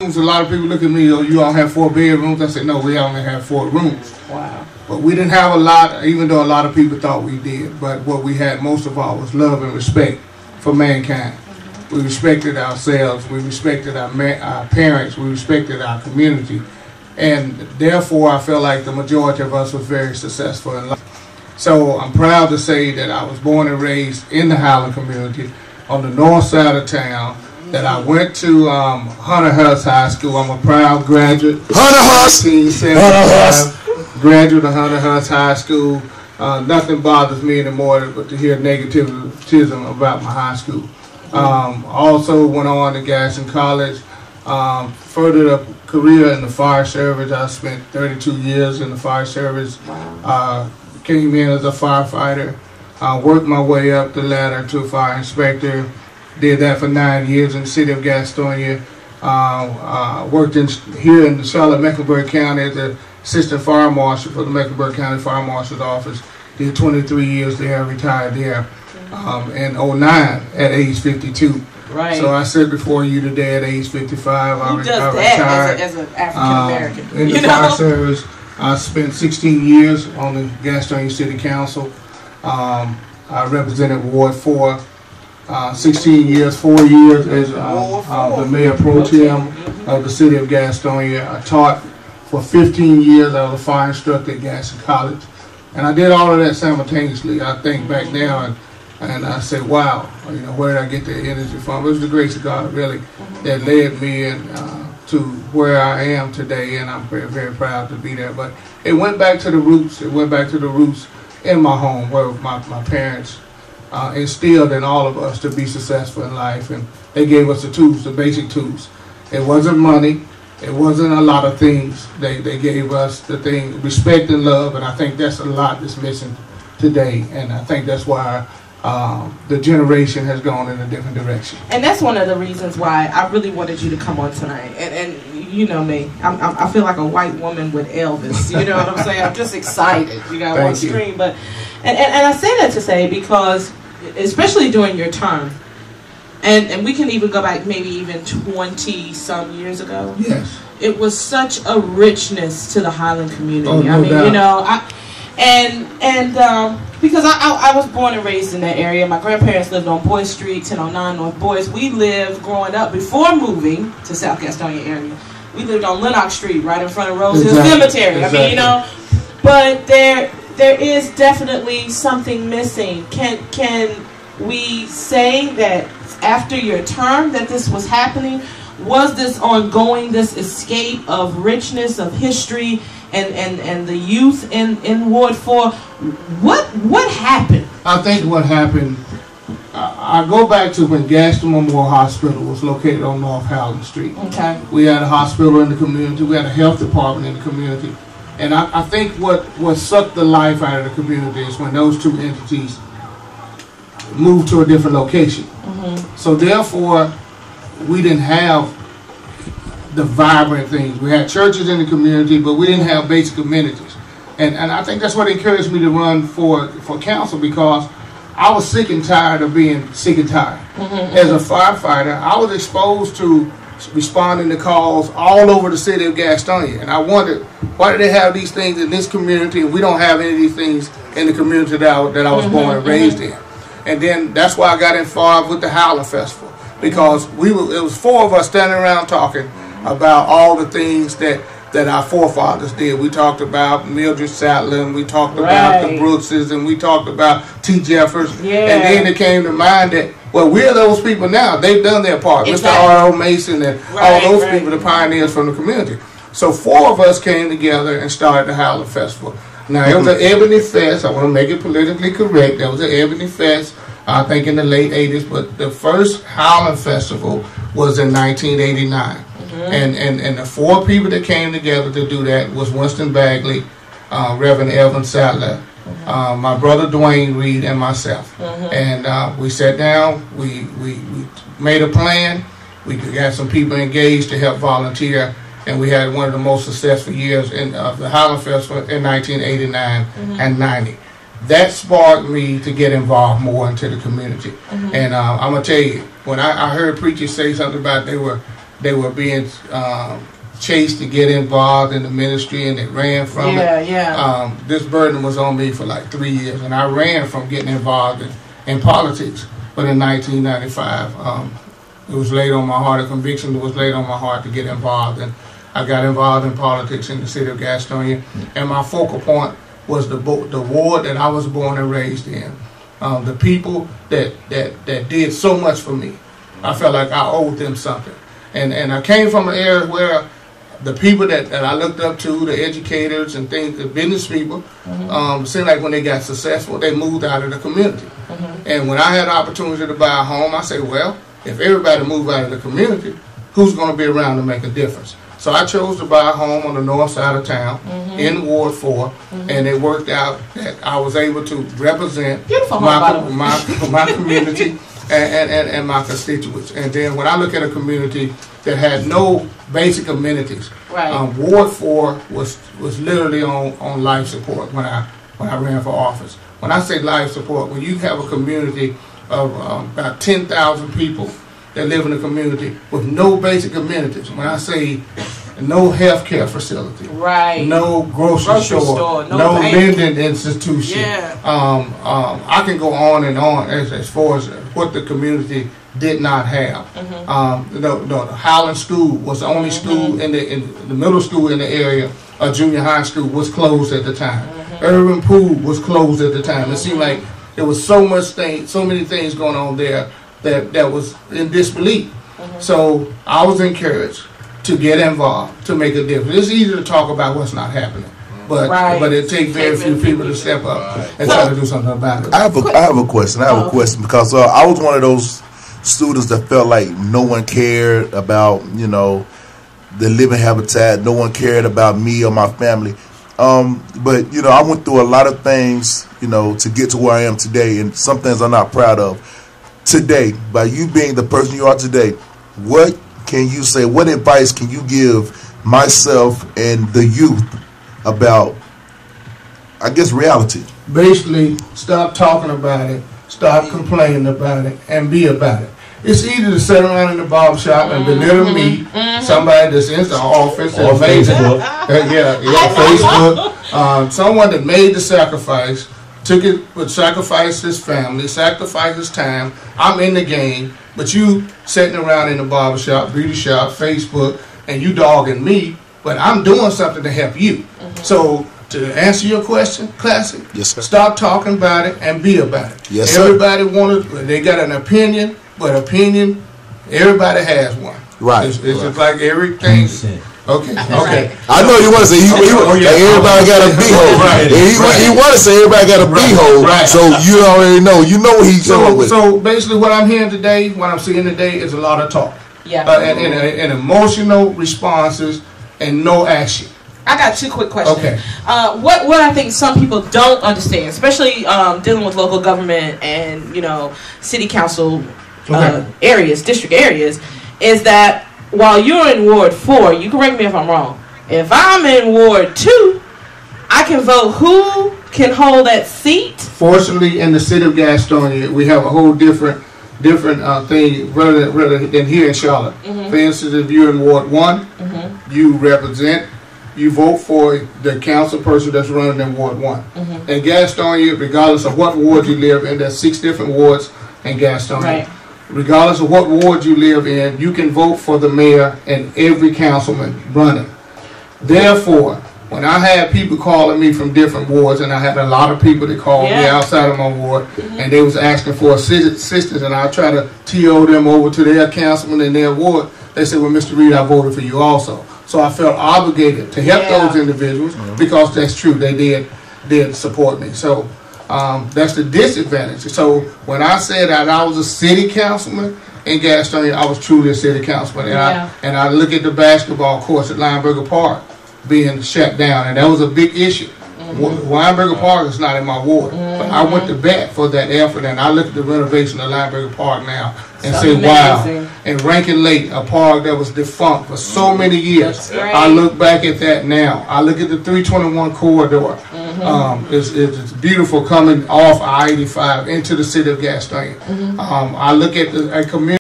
A lot of people look at me, oh, you all have 4 bedrooms. I said, no, we only have 4 rooms. Wow. But we didn't have a lot, even though a lot of people thought we did. But what we had most of all was love and respect for mankind. We respected ourselves. We respected our parents. We respected our community. And therefore, I feel like the majority of us was very successful in life. So I'm proud to say that I was born and raised in the Highland community on the north side of town, that I went to Hunter Huss High School. I'm a proud graduate. Hunter Huss! 1975, graduate of Hunter Huss High School. Nothing bothers me anymore but to hear negativism about my high school. Also went on to Gaston College, furthered a career in the fire service. I spent 32 years in the fire service. Came in as a firefighter, worked my way up the ladder to a fire inspector. Did that for 9 years in the city of Gastonia. Worked here in the Charlotte-Mecklenburg County as the assistant fire marshal for the Mecklenburg County Fire Marshal's Office. Did 23 years there, retired there in 2009 at age 52. Right. So I sit before you today at age 55. Who does that as an African American? In the fire service, I spent 16 years on the Gastonia City Council. I represented Ward 4. 16 years, 4 years as the Mayor Pro Tem of the City of Gastonia. I taught for 15 years. I was a fire instructor at Gaston College. And I did all of that simultaneously. I think back now and I said, wow, where did I get the energy from? It was the grace of God, really, that led me to where I am today, and I'm very, very proud to be there. But it went back to the roots. It went back to the roots in my home, where my parents instilled in all of us to be successful in life, and they gave us the tools, the basic tools. It wasn't money, it wasn't a lot of things. They gave us the thing, respect and love, and I think that's a lot that's missing today, and I think that's why the generation has gone in a different direction. And that's one of the reasons why I really wanted you to come on tonight. And you know me, I feel like a white woman with Elvis. You know what I'm saying? I'm just excited. You got one screen, but and I say that to say because, especially during your term, and we can even go back maybe even 20 some years ago. Yes. It was such a richness to the Highland community. Oh, no I mean, doubt. Because I was born and raised in that area. My grandparents lived on Boyce Street, 1009 North Boyce. We lived growing up before moving to South Gastonia area. We lived on Lenox Street, right in front of Rose Hill Cemetery. Exactly. I mean, but there is definitely something missing. Can we say that after your term that this was happening? Was this ongoing, this escape of richness, of history, and the youth in Ward 4? What happened? I think what happened, I go back to when Gaston Memorial Hospital was located on North Howland Street. Okay. We had a hospital in the community, we had a health department in the community. And I think what sucked the life out of the community is when those two entities moved to a different location. So therefore, we didn't have the vibrant things. We had churches in the community, but we didn't have basic amenities. And I think that's what encouraged me to run for council, because I was sick and tired of being sick and tired. As a firefighter, I was exposed to responding to calls all over the city of Gastonia. And I wondered, why do they have these things in this community and we don't have any of these things in the community that I was born and raised in? And then that's why I got involved with the Howland Festival, because it was 4 of us standing around talking about all the things that our forefathers did. We talked about Mildred Sattler, and we talked about the Brookses, and we talked about T. Jeffers. And then it came to mind that, well, we're those people now. They've done their part. Mr. R.O. Mason and all those people, the pioneers from the community. So 4 of us came together and started the Howland Festival. Now, it was an Ebony Fest. I want to make it politically correct. That was an Ebony Fest, I think in the late 80s. But the first Howland Festival was in 1989. And the 4 people that came together to do that was Winston Bagley, Reverend Evan Sattler, my brother Dwayne Reed, and myself. And we sat down, we made a plan, we got some people engaged to help volunteer, and we had one of the most successful years of the Howland Festival in 1989 and 90. That sparked me to get involved more into the community. And I'm going to tell you, when I heard preachers say something about they were they were being chased to get involved in the ministry, and they ran from it. This burden was on me for like 3 years, and I ran from getting involved in politics. But in 1995, it was laid on my heart, a conviction that was laid on my heart to get involved, and I got involved in politics in the city of Gastonia, and my focal point was the ward that I was born and raised in. The people that did so much for me, I felt like I owed them something. And I came from an area where the people that I looked up to, the educators and things, the business people, seemed like when they got successful, they moved out of the community. And when I had the opportunity to buy a home, I said, well, if everybody moved out of the community, who's going to be around to make a difference? So I chose to buy a home on the north side of town in Ward 4, and it worked out that I was able to represent my community and my constituents. And then when I look at a community that had no basic amenities, Ward 4 was literally on life support when I ran for office. When I say life support, when you have a community of about 10,000 people that live in a community with no basic amenities. When I say no health care facility, no grocery store, no lending institution, I can go on and on as far as what the community did not have. The Highland School was the only school in the middle school in the area. A junior high school was closed at the time. Urban Pool was closed at the time. It seemed like there was so many things going on there that was in disbelief. So I was encouraged to get involved, to make a difference. It's easy to talk about what's not happening, but it takes very few people to step up and try to do something about it. I have a question. Because I was one of those students that felt like no one cared about, the living habitat. No one cared about me or my family. But I went through a lot of things, to get to where I am today, and some things I'm not proud of. Today, by you being the person you are today, what can you say? What advice can you give myself and the youth about, I guess, reality? Basically, stop talking about it, stop complaining about it, and be about it. It's easy to sit around in the barbershop and belittle me, somebody that's in the office, or Facebook, Facebook, someone that made the sacrifice, would sacrifice his family, sacrifice his time. I'm in the game, but you sitting around in the barbershop, beauty shop, Facebook, and you dogging me, but I'm doing something to help you. So to answer your question, Classic, stop talking about it and be about it. Everybody they got an opinion, but everybody has one. It's just like everything. Okay. I know you want to say everybody got a beehole. He want to say everybody got a beehole. So you already know. You know what he's going with. So basically, what I'm hearing today, what I'm seeing today, is a lot of talk. And emotional responses and no action. I got two quick questions. Okay. What I think some people don't understand, especially dealing with local government and city council areas, district areas, is that while you're in Ward 4, you correct me if I'm wrong. If I'm in Ward 2, I can vote who can hold that seat. Fortunately, in the city of Gastonia, we have a whole different thing rather than here in Charlotte. For instance, if you're in Ward 1, you vote for the council person that's running in Ward 1. In Gastonia, regardless of what ward you live in, there's 6 different wards in Gastonia. Regardless of what ward you live in, you can vote for the mayor and every councilman running. Therefore, when I had people calling me from different wards, and I had a lot of people that called me outside of my ward, and they was asking for assistance, and I try to TO them over to their councilman in their ward, they said, well, Mr. Reed, I voted for you also. So I felt obligated to help those individuals because that's true. They did support me. So that's the disadvantage. So when I said that I was a city councilman in Gastonia, I was truly a city councilman. And I look at the basketball courts at Lineberger Park being shut down, and that was a big issue. Lineberger Park is not in my ward, but I went to bat for that effort, and I look at the renovation of Lineberger Park now and say, wow. And Rankin Lake, a park that was defunct for so many years, I look back at that now. I look at the 321 corridor. It's beautiful coming off I-85 into the city of Gastonia. I look at the community.